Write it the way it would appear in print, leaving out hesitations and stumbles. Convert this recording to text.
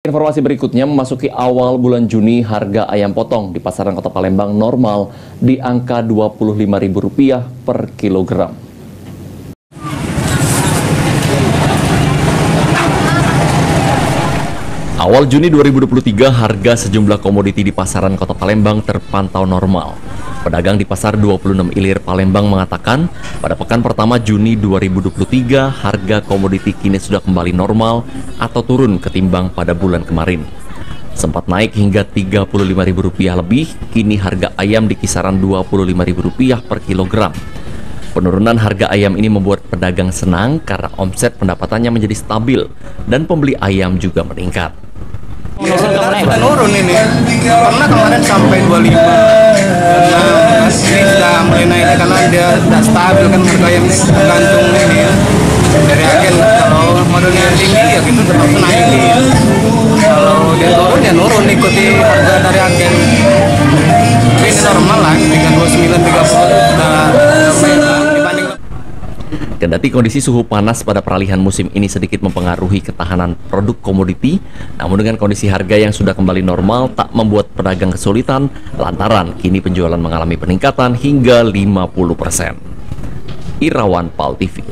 Informasi berikutnya, memasuki awal bulan Juni, harga ayam potong di pasaran Kota Palembang normal di angka Rp25.000 per kilogram. Awal Juni 2023, harga sejumlah komoditi di pasaran Kota Palembang terpantau normal. Pedagang di pasar 26 Ilir Palembang mengatakan, pada pekan pertama Juni 2023, harga komoditi kini sudah kembali normal atau turun ketimbang pada bulan kemarin. Sempat naik hingga Rp35.000 lebih, kini harga ayam di kisaran Rp25.000 per kilogram. Penurunan harga ayam ini membuat pedagang senang karena omset pendapatannya menjadi stabil dan pembeli ayam juga meningkat. Menurun ini, karena kemarin sampai 25, karena ini sudah mulai naik karena dia sudah stabil kan, harga ayam ini tergantung ini ya, dari agen. Kalau modelnya tinggi ya gitu tetap naik ya. Kalau dia turun ya nurun, ikuti harga dari agen. Tapi ini normal lah, 39, 30 sudah dibanding. Kendati kondisi suhu panas pada peralihan musim ini sedikit mempengaruhi ketahanan produk komoditi, namun dengan kondisi harga yang sudah kembali normal tak membuat pedagang kesulitan lantaran kini penjualan mengalami peningkatan hingga 50%. Irawan PAL TV.